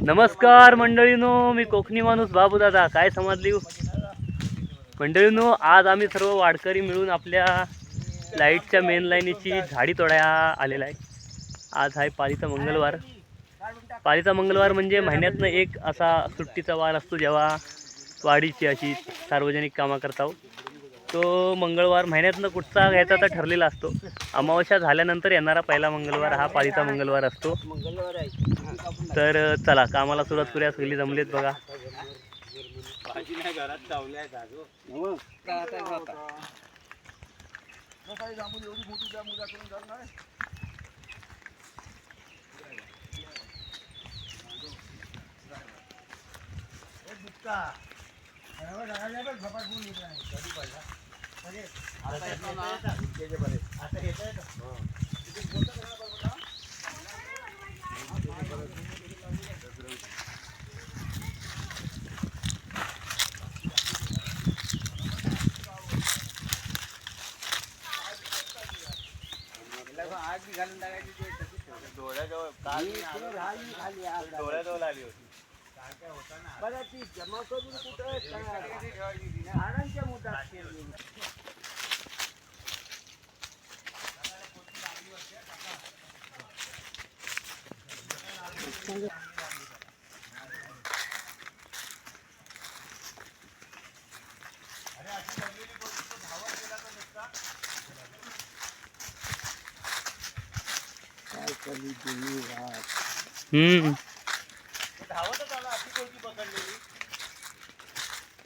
नमस्कार मंडळीनो, मी कोकणी माणूस बाबू दादा. काय समजली मंडळीनो, आज आम्ही सर्व वाडकरी मिळून आपल्या लाईटच्या मेन लाईनीची झाडी तोडायला आलेला आहे. आज आहे पाळीचा मंगळवार. पाळीचा मंगळवार म्हणजे महिन्यातनं एक असा सुट्टीचा वार असतो जेव्हा वाडीची अशी सार्वजनिक कामं करतो. तो मंगळवार महिन्यातनं कुठचा घ्यायचा तर ठरलेला असतो. अमावस्या झाल्यानंतर येणारा पहिला मंगळवार हा पाळीचा मंगळवार असतो. तर चला कामाला सुरुवात करूया. सगळी जमलेत बघा. डोळ्याजवळ आली होती. जमा करून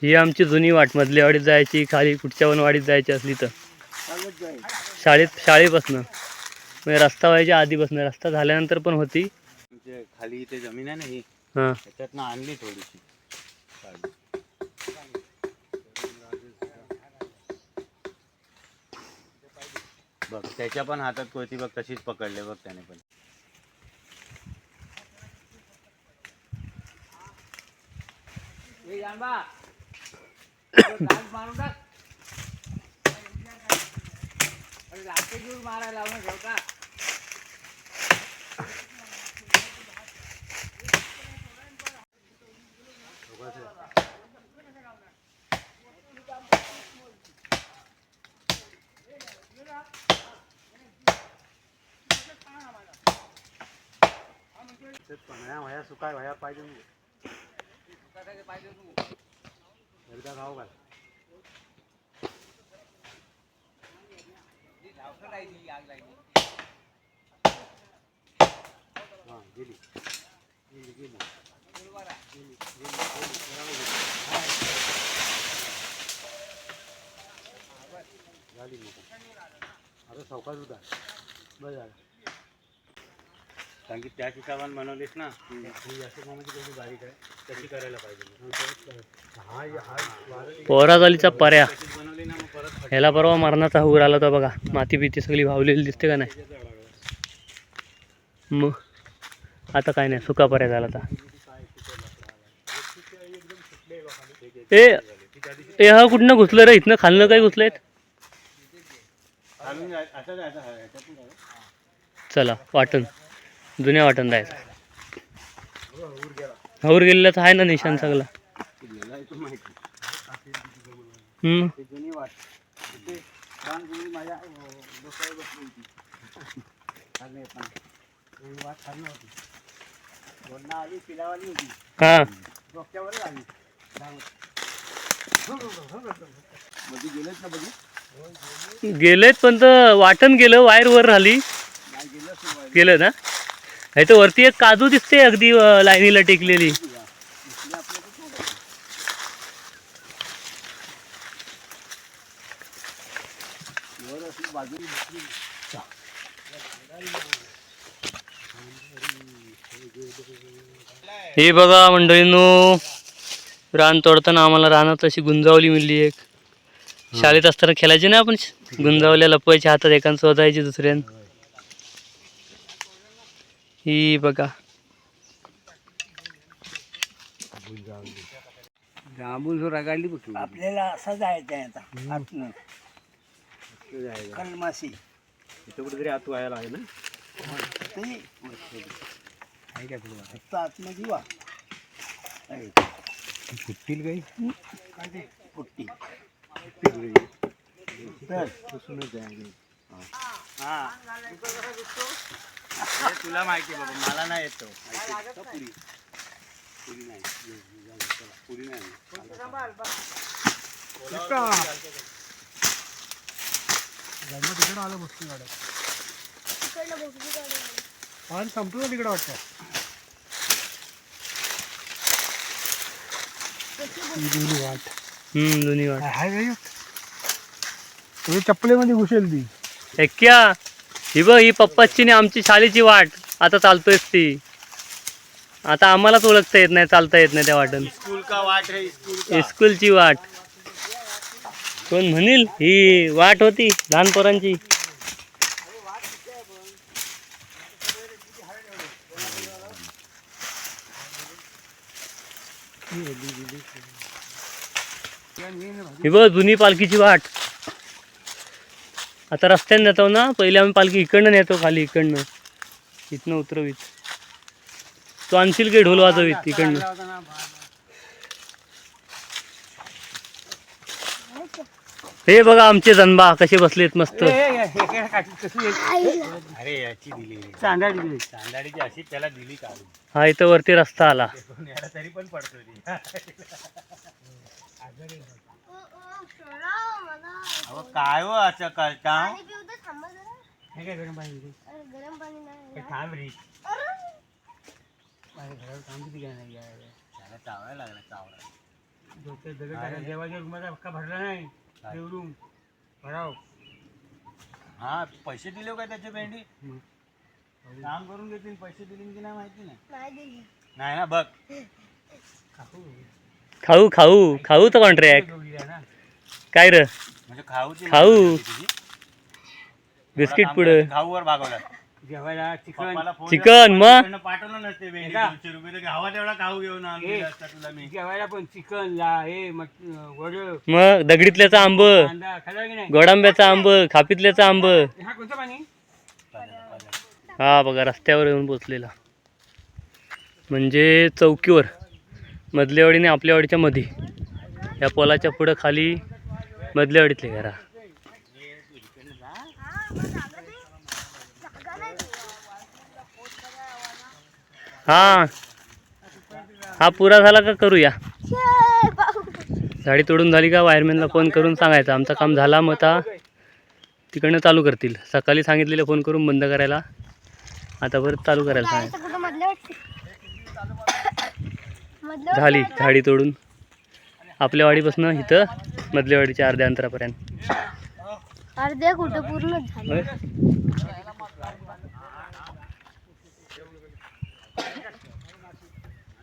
ही आमची जुनी वाट. मधल्या वाडीत जायची, खाली कुठच्या पण वाडीत जायची असली तर शाळेपासून म्हणजे रस्ता व्हायच्या आधीपासून. रस्ता झाल्यानंतर पण होती. खाली इथे जमीन आहे ना ही, हां त्याच्यातनं आणली थोडीशी. बघ त्याच्या पण हातात कोयती बघ तशीच पकडले बघ त्याने पण. वया सुकाय वया पाहिजे एकदा खाऊ का गेली गेली गेली झाली मग आता सावकाश होता बरं झालं. कारण की त्या हिशोबाने बनवलीस ना जास्त म्हणजे कशी बारीक आहे तशी करायला पाहिजे. पोहराजालीचा पर्या ह्याला परवा मरणाचा हूर आला होता बघा. माती बिती सगळी भावलेली दिसते का नाही. मग आता काय नाही, सुका पर्या झाला आता. ए हा कुठनं घुसलं रे? इथनं खालनं काय घुसलेत? चला वाटण, जुन्या वाटण जायचं. हौर गेलेलाच आहे ना निशाण सगळा. हा गेलेत पण वाटण गेलं, वायर वर राहिली. गेलं ना. तर वरती एक काजू दिसते अगदी लाईनीला टेकलेली. हे बघा मंडळींनो, रान तोडताना आम्हाला रानात अशी गुंजावली मिळली एक. शाळेत असताना खेळायचे ना आपण, गुंजावल्या लपवायच्या हातात, एकान शोधायची दुसऱ्यान. ही बघा जांभूळ रगाडली बघ. आपल्याला असं जायचं आहे आता आतनं कलमासी. इथं कुठेतरी आत व्हायला आहे ना. आतमध्ये वा फुटतील काही काय ते पुट्टी तुला माहिती बाबा मला नाही येतो पुरी नाही तिकडं आलं बसतो गाड्या पाणी संपलं तिकडं वाटतं दोन्ही वाट दोन्ही वाट हाय काय तुम्ही चप्पलेमध्ये घुसेल ती एक्या ही बघ ही पप्पाची आणि आमची शाळेची वाट आता चालतोयच ती आता आम्हालाच ओळखता येत नाही चालता येत नाही त्या वाटन स्कूल का वाट है स्कूल का स्कूलची वाट कोण म्हणील ही वाट होती लहान पोरांची ही बघ जुनी पालखीची वाट आता रस्त्याने नेतो ना पहिले आम्ही पालखी इकडनं नेतो खाली इकडनं इथनं उतरवीत तो आणशील की ढोल वाजवीत इकडनं हे बघा आमचे जनबा कसे बसलेत मस्त अरे याची दिली चांदाडीची अशी त्याला दिली काढून हा इथं वरती रस्ता आला याला तरी पण पडतो काय हो असं करता थांब रे चावायला लागला चावला देवाच्या रूमाचा हक्का भरला नाही देवरूम भराव हा पैसे दिले काय त्याच्या भेंडी काम करून घेतील पैसे दिले की नाही माहिती नाही ना बघ खाऊ खाऊ खाऊचं कॉन्ट्रॅक्ट काय र म्हणजे खाऊ बिस्किट पुढं खाऊवर भागवला जेवायला चिकन मग पाठवलं नसते भेंडी 200 रुपये तर गावात एवढा खाऊ घेऊन आणला तुला मी जेवायला पण चिकन ला हे वड मग दगडीतल्याचा आंब कांदा खाल्ला की नाही गोडांब्याचा आंब खापीतल्याचा आंब हा कोणतं पाणी हा बघा रस्त्यावर येऊन पोचलेला म्हणजे चौकीवर मधल्यावाडीने आपल्यावाडीच्या मध्ये या पोलाच्या पुढं खाली मधल्यावाडीतले घरा हा हा पुरा झाला का करूया झाडी तोडून झाली का वायरमॅनला फोन करून सांगायचं आमचं काम झाला मग आता तिकडनं चालू करतील सकाळी सांगितलेलं फोन करून बंद करायला आता परत चालू करायला सांगायचं झाली झाडी तोडून आपल्या वाडीपासून इथं मधल्या वाडीच्या अर्ध्या अंतरापर्यंत अर्ध्या कुठं पूर्ण झालं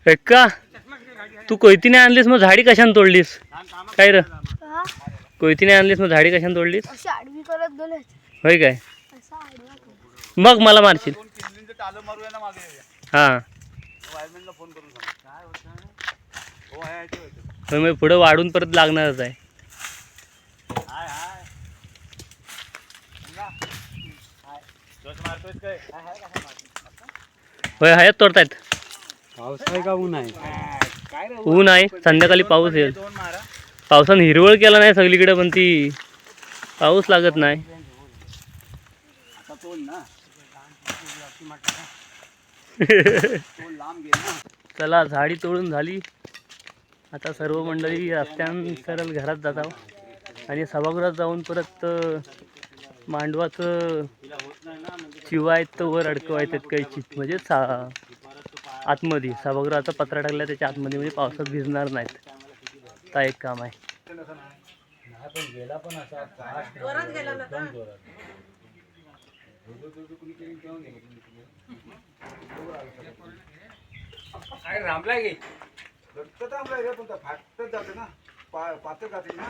एक्का तू कोयतीने आणलीस मग झाडी कशाने तोडलीस काय र कोयतीने आणलीस मग झाडी कशाने तोडलीस अशी आडवी करत गेले होय काय असा आडवा मग मला मारशील हां मग पुढं वाढून परत लागणारच आहे होय हयात तोडतायत पाऊस आहे का ऊन आहे ऊन आहे संध्याकाळी पाऊस येईल पावसानं हिरवळ केला नाही सगळीकडे पण ती पाऊस लागत नाही चला झाडी तोडून झाली आता सर्व मंडळी रस्त्यानं सरळ घरात जातात आणि सभागृहात जाऊन परत मांडवाचं चिवायत वर अडकवायचं काही म्हणजे आतमध्ये सभागृहाचा पत्रा टाकला त्याच्या आतमध्ये म्हणजे पावसात भिजणार नाहीत आता एक काम आहे रामला गे थांबलाय रे पण फाटत जाते ना पातळ जाते ना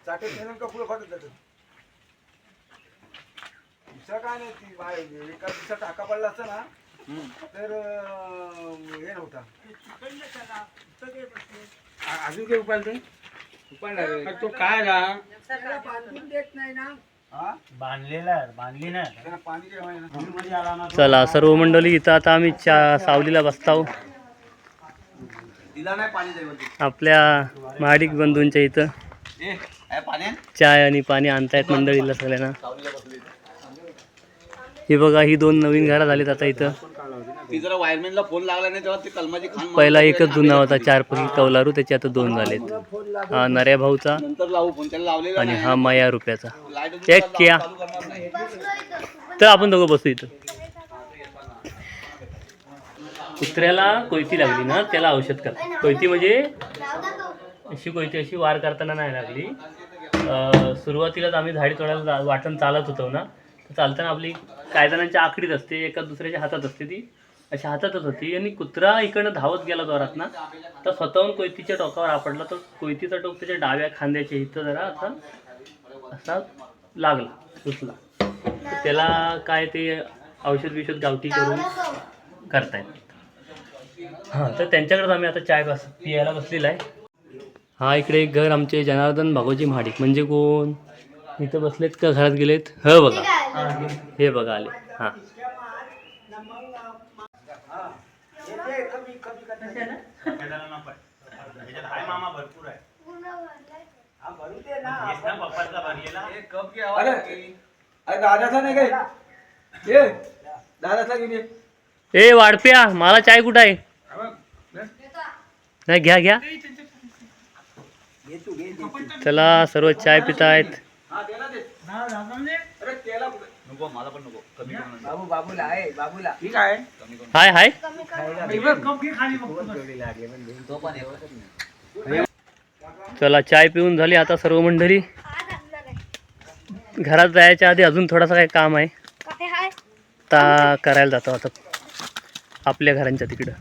चाटत नेलं का पुढे फाटत जातं दुसरा काय नाही ती एका दिवसा टाका पडला असता ना तर हे नव्हता अजून काही उपाय नाही तो काय बांधून देत नाही ना बांधली ना पाणी चला सर्व मंडळी इथं आता आम्ही सावलीला बसताव दिला नाही पाणी जाईल आपल्या महाडिक बंधूंच्या इथं पाण्यात चाय आणि पाणी आणतायत मंडळीला सगळ्यांना. हे बघा, ही 2 नवीन घरं झालीत आता इथं. ती जरा वायरमॅनला फोन लागला नाही तेव्हा ते कलमाची खान पहिला एकच जुना होता 4 फुटी कौलारू, त्याचे आता 2 झालेत. हा नऱ्या भाऊचा नंतर लावू फोन त्याला लावलेला आणि हा माया रुपयाचा. लाईट एक किया तर आपण दोघं बसू इथं. कुत्र्याला कोयती लागली ना, त्याला औषध कर. कोयती म्हणजे अशी कोयती, अशी वार करताना नाही लागली. सुरुवातीलाच आम्ही झाडी तोडायला वाटण चालत होतो ना, तर चालताना आपली काही जणांच्या आकडीत असते, एका दुसऱ्याच्या हातात असते, ती अशी हातातच होती आणि कुत्रा इकडनं धावत गेला जोरात ना, तर स्वतःहून कोयतीच्या टोकावर आपडला. तर कोयतीचा टोक त्याच्या डाव्या खांद्याच्या इथं जरा असा लागला, रुसला. तर त्याला काय ते औषध बिषध गावठी करून करतायत. हां, तर त्यांच्याकडेच आम्ही आता चाय पियायला बसलेला आहे. हा इकडे एक घर आमचे जनार्दन भागोजी महाडिक. म्हणजे कोण? इथं बसलेत का घरात गेलेत? हो बघा, हे बघा आले. हां मामा भरपूर आहे अरे अरे दादाचा नाही काय ये दादाचा घेऊन ये. ए वाढप्या, मला चाय कुठं आहे? नाही, घ्या घ्या. चला, सर्व चाय पितायत. नको मला पण नको कमी करून बाबू बाबूला आहे बाबूला ठीक आहे. हाय हाय. तो पण चला, चाय पिऊन झाली आता सर्व मंडळी. घरात जायच्या आधी अजून थोडासा काही काम आहे, काय हाय? आता करायला जातो आता आपल्या घरांच्या तिकडं.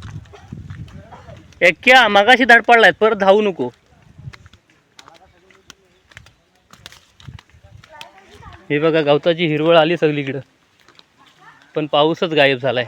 एक क्या मगाशी धाड पडलाय, परत धावू नको. हे बघा, गवताची हिरवळ आली सगळीकडं, पण पाऊसच गायब झालाय.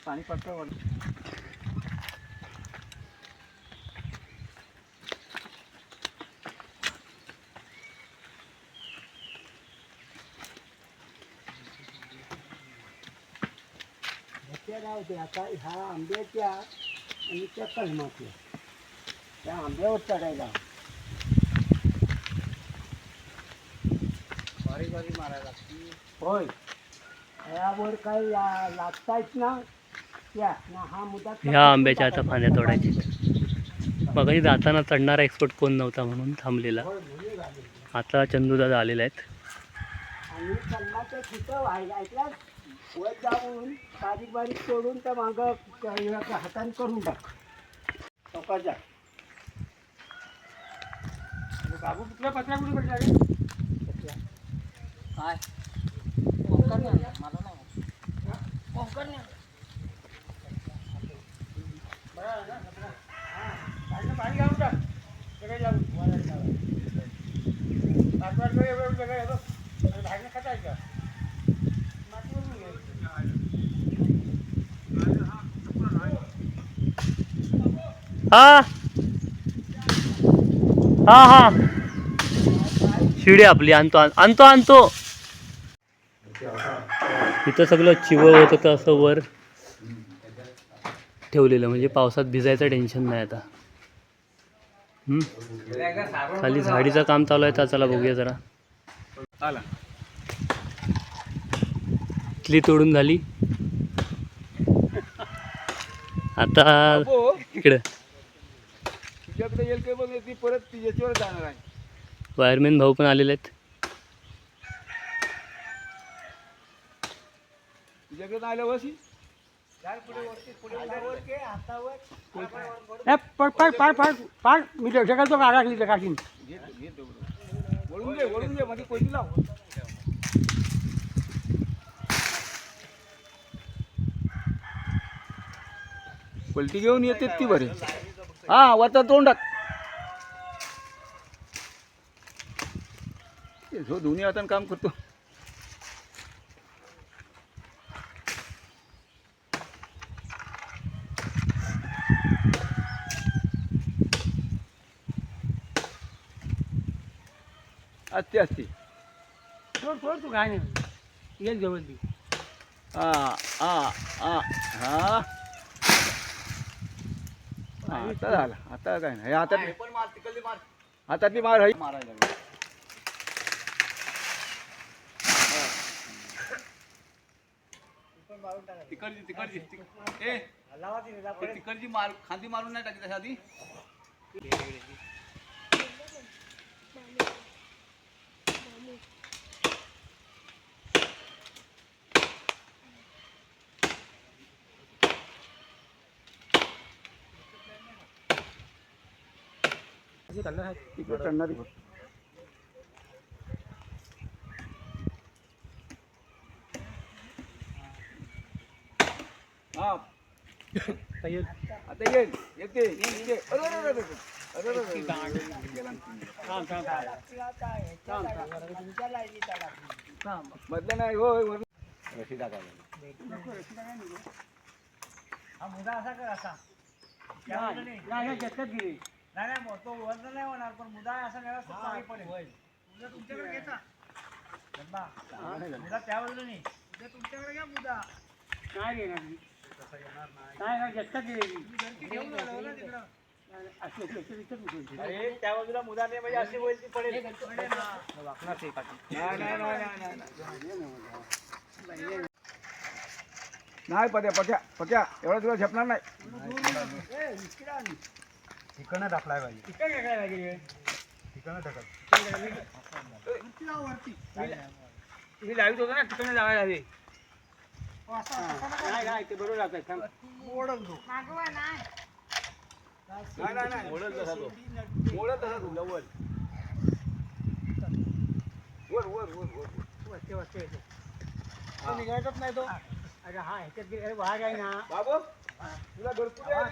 पाणी पडतं. आता ह्या आंब्याच्या आणि त्या कलमाच्या त्या आंब्यावर चढायला बारीक बारीक मारायला लागते. होय, यावर काही लागतायत ना त्या ना हा मुद्दा. ह्या आंब्याच्या आता फांद्या तोडायची. मग जाताना चढणारा एक्सपर्ट कोण नव्हता म्हणून थांबलेला. आता चंदूदादा आलेले आहेत. आणि कलमाच्या तिथं ऐकला वर जाऊन बारीक बारीक तोडून त्या मागं हाताने करून टाक चौकाच्या. बाबू कुठल्या पत्र्या कुठे भेटला रे? काय मला नाही पाणी घालून टाक सगळे जाऊन भाजी खातायचं मातीवरून घे. हा हा हा, शिडी आपली आणतो आणतो आणतो. इथं सगळं चिवळ होत होतं असं वर ठेवलेलं, म्हणजे पावसात भिजायचं टेन्शन नाही आता. खाली झाडीचं काम चालू आहे, तर चला बघूया जरा. आला इथली तोडून झाली, आता इकडं तुझ्याकडे येईल काय बघ, ती परत ती याच्यावर जाणार आहे. वायरमॅन भाऊ पण आलेले आहेत. तुझ्याकडे नाही आलं वशी मी ढगालतो काढाकली काढीन. वळून घे मध्ये कोयती लाव. पलटी घेऊन येते ती बरे. हा वरचा तोंड टाक. जो दोन्ही हातानं काम करतो. असते असते. सोड तू काय नाही येईल जवळ ती. हा हा हा हा आता झालं. आता काय नाही हातातली मार आहे. तिकडची मार खांदी मारून नाही टाकी तशा आधी. तिकडे चढणारी बघ. हा आता येईल येते येते. अरे अरे अरे अरे अरे मधलं नाही होय वरून. हा मुदा असा कर असा. नाही तो वरनं नाही होणार, पण मुदा असा व्यवस्थित चांगली पडेल. मुदा तुमच्याकडे घ्यायचा मुदा त्या बाजूला नाही. मुदा तुमच्याकडे घ्या. मुदा काय घेणार नाही झटकाच घेऊन आलो ना तिकडं. अरे त्या बाजूला मुदा नाही म्हणजे अशी होईल ती पडेल. नाही पक्या एवढा तुला झेपणार नाही. ठिकाणं टाकलाय पाहिजे. मी लावित होतो ना तिकडे लावायला हवे. नाही ते बरोबर लागत. नाही मोडल तसा तो. मोडल तसा तू लवल. वर वर वर वर. निघायचाच नाही तो. अरे हा ह्याच्यात वाघ आहे ना बाबू तुला घरकुल आहे.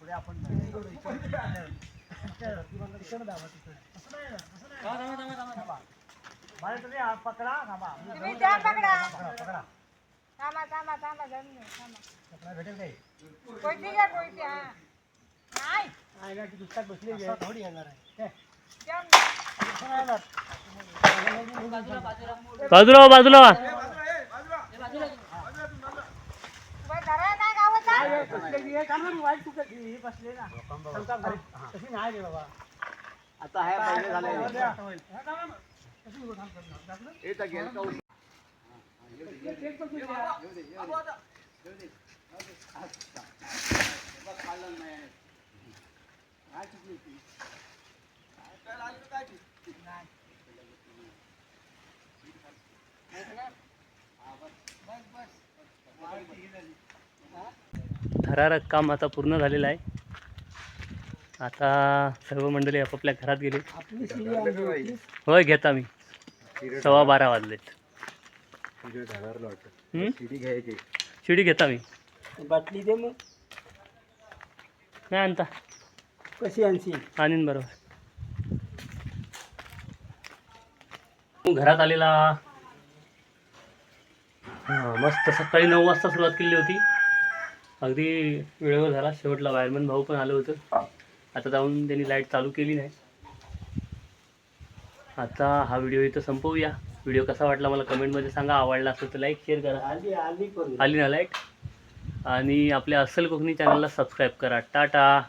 पुढे आपण तुम्ही पकडा थांबा. तुम्ही त्या पकडा. पकडा थांबा जाऊन दे, थांबा. पकडा भेटेल काही. कोयती घ्या कोयती. हा नाही आहे ना ती दुसऱ्यात बसली असा थोडी येणार आहे. जाऊन बाजूला बाजूला धरा नाही गावाचा. बसले ना तशी नाही रे बाबा. आता आहे पहिले झाले. थरारक काम आता पूर्ण झालेलं आहे. आता सर्व मंडळी आपापल्या घरात गेले. होय घेता मी 12:15 वाजलेत. शिडी घेता मी. बाटली दे मग. नाही आणता कशी आणशी आणीन बरोबर. घरात आलेला मस्त सकाळी 9 वाजता सुरुवात केली होती. अगदी वेळेवर झाला. शेवटला वायरमॅन भाऊ पण आलं होतं. आता जाऊन त्यांनी लाईट चालू केली नाही. आता हा व्हिडिओ इथं संपवूया. व्हिडिओ कसा वाटला मला कमेंटमध्ये सांगा. आवडला असेल तर लाईक शेअर करा. आली करू आली ना लाईट. आणि आपल्या अस्सल कोकणी चॅनलला सबस्क्राईब करा. टाटा.